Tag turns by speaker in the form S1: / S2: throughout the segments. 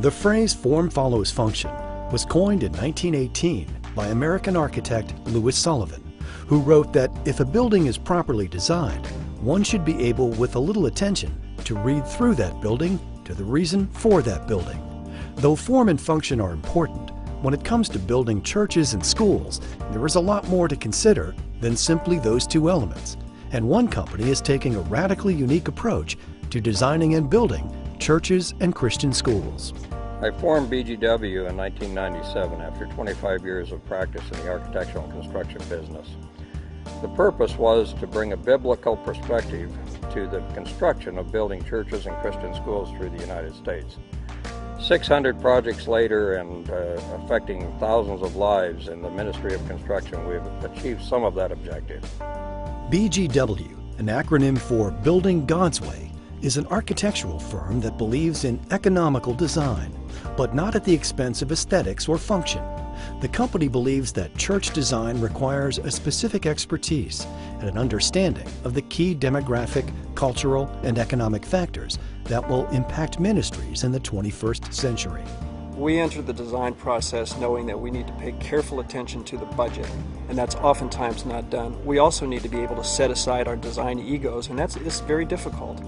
S1: The phrase form follows function was coined in 1918 by American architect Louis Sullivan, who wrote that if a building is properly designed, one should be able, with a little attention, to read through that building to the reason for that building. Though form and function are important, when it comes to building churches and schools, there is a lot more to consider than simply those two elements. And one company is taking a radically unique approach to designing and building churches and Christian schools.
S2: I formed BGW in 1997 after 25 years of practice in the architectural and construction business. The purpose was to bring a biblical perspective to the construction of building churches and Christian schools through the United States. 600 projects later and affecting thousands of lives in the Ministry of Construction, we've achieved some of that objective.
S1: BGW, an acronym for Building God's Way, is an architectural firm that believes in economical design, but not at the expense of aesthetics or function. The company believes that church design requires a specific expertise and an understanding of the key demographic, cultural, and economic factors that will impact ministries in the 21st century.
S3: We enter the design process knowing that we need to pay careful attention to the budget, and that's oftentimes not done. We also need to be able to set aside our design egos, and it's very difficult.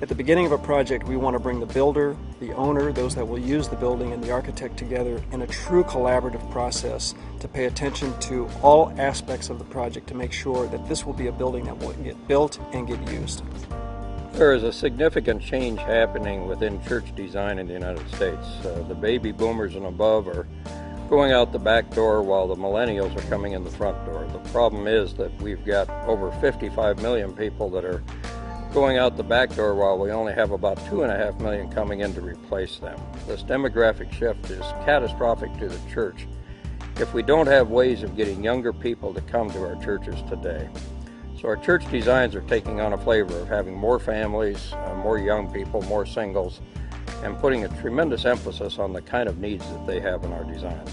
S3: At the beginning of a project, we want to bring the builder, the owner, those that will use the building, and the architect together in a true collaborative process to pay attention to all aspects of the project to make sure that this will be a building that will get built and get used.
S2: There is a significant change happening within church design in the United States. The baby boomers and above are going out the back door while the millennials are coming in the front door. The problem is that we've got over 55 million people that are going out the back door while we only have about 2.5 million coming in to replace them. This demographic shift is catastrophic to the church if we don't have ways of getting younger people to come to our churches today. So our church designs are taking on a flavor of having more families, more young people, more singles, and putting a tremendous emphasis on the kind of needs that they have in our designs.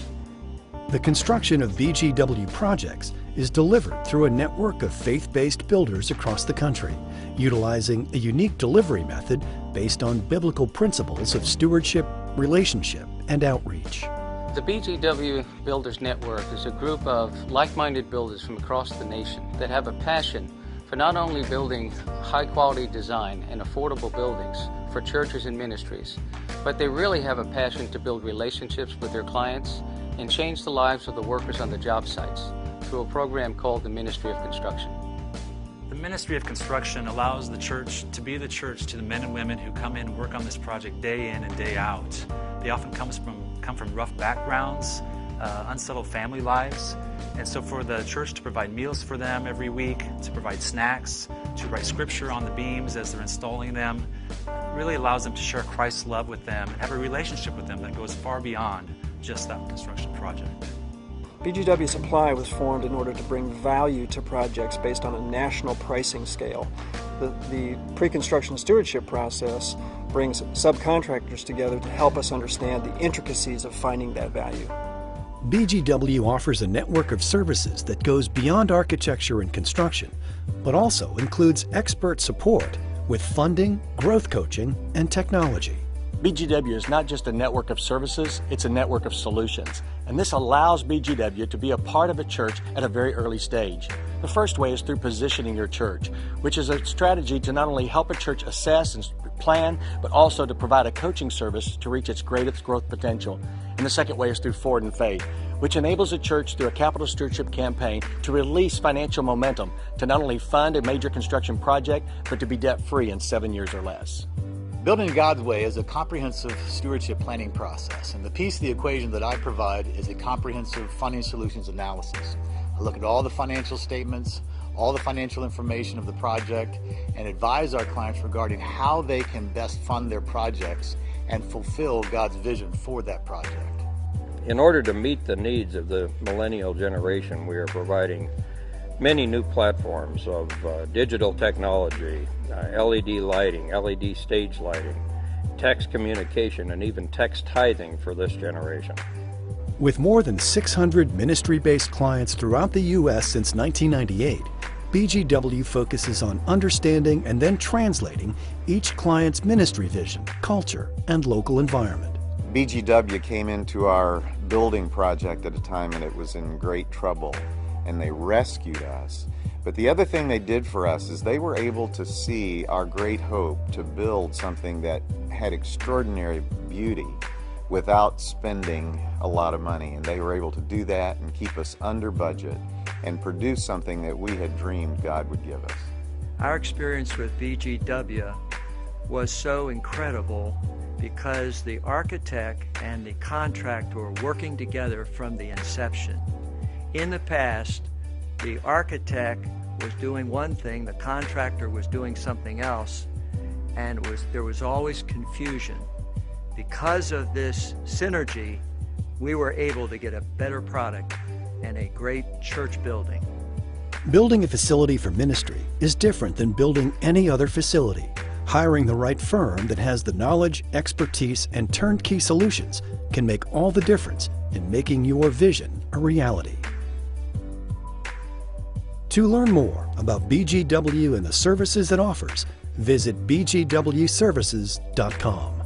S1: The construction of BGW projects is delivered through a network of faith-based builders across the country, utilizing a unique delivery method based on biblical principles of stewardship, relationship, and outreach.
S4: The BGW Builders Network is a group of like-minded builders from across the nation that have a passion for not only building high-quality design and affordable buildings for churches and ministries, but they really have a passion to build relationships with their clients and change the lives of the workers on the job sites through a program called the Ministry of Construction.
S5: The Ministry of Construction allows the church to be the church to the men and women who come in and work on this project day in and day out. They often come from rough backgrounds, unsettled family lives, and so for the church to provide meals for them every week, to provide snacks, to write scripture on the beams as they're installing them, really allows them to share Christ's love with them and have a relationship with them that goes far beyond just that construction project.
S3: BGW Supply was formed in order to bring value to projects based on a national pricing scale. The pre-construction stewardship process brings subcontractors together to help us understand the intricacies of finding that value.
S1: BGW offers a network of services that goes beyond architecture and construction, but also includes expert support with funding, growth coaching, and technology.
S6: BGW is not just a network of services, it's a network of solutions. And this allows BGW to be a part of a church at a very early stage. The first way is through positioning your church, which is a strategy to not only help a church assess and plan, but also to provide a coaching service to reach its greatest growth potential. And the second way is through Forward in Faith, which enables a church through a capital stewardship campaign to release financial momentum to not only fund a major construction project, but to be debt-free in 7 years or less.
S7: Building God's Way is a comprehensive stewardship planning process, and the piece of the equation that I provide is a comprehensive funding solutions analysis. I look at all the financial statements, all the financial information of the project, and advise our clients regarding how they can best fund their projects and fulfill God's vision for that project.
S2: In order to meet the needs of the millennial generation, we are providing many new platforms of digital technology, LED lighting, LED stage lighting, text communication, and even text tithing for this generation.
S1: With more than 600 ministry-based clients throughout the U.S. since 1998, BGW focuses on understanding and then translating each client's ministry vision, culture, and local environment.
S8: BGW came into our building project at a time and it was in great trouble, and they rescued us. But the other thing they did for us is they were able to see our great hope to build something that had extraordinary beauty without spending a lot of money. And they were able to do that and keep us under budget and produce something that we had dreamed God would give us.
S9: Our experience with BGW was so incredible because the architect and the contractor were working together from the inception. In the past, the architect was doing one thing, the contractor was doing something else, and there was always confusion. Because of this synergy, we were able to get a better product and a great church building.
S1: Building a facility for ministry is different than building any other facility. Hiring the right firm that has the knowledge, expertise, and turnkey solutions can make all the difference in making your vision a reality. To learn more about BGW and the services it offers, visit bgwservices.com.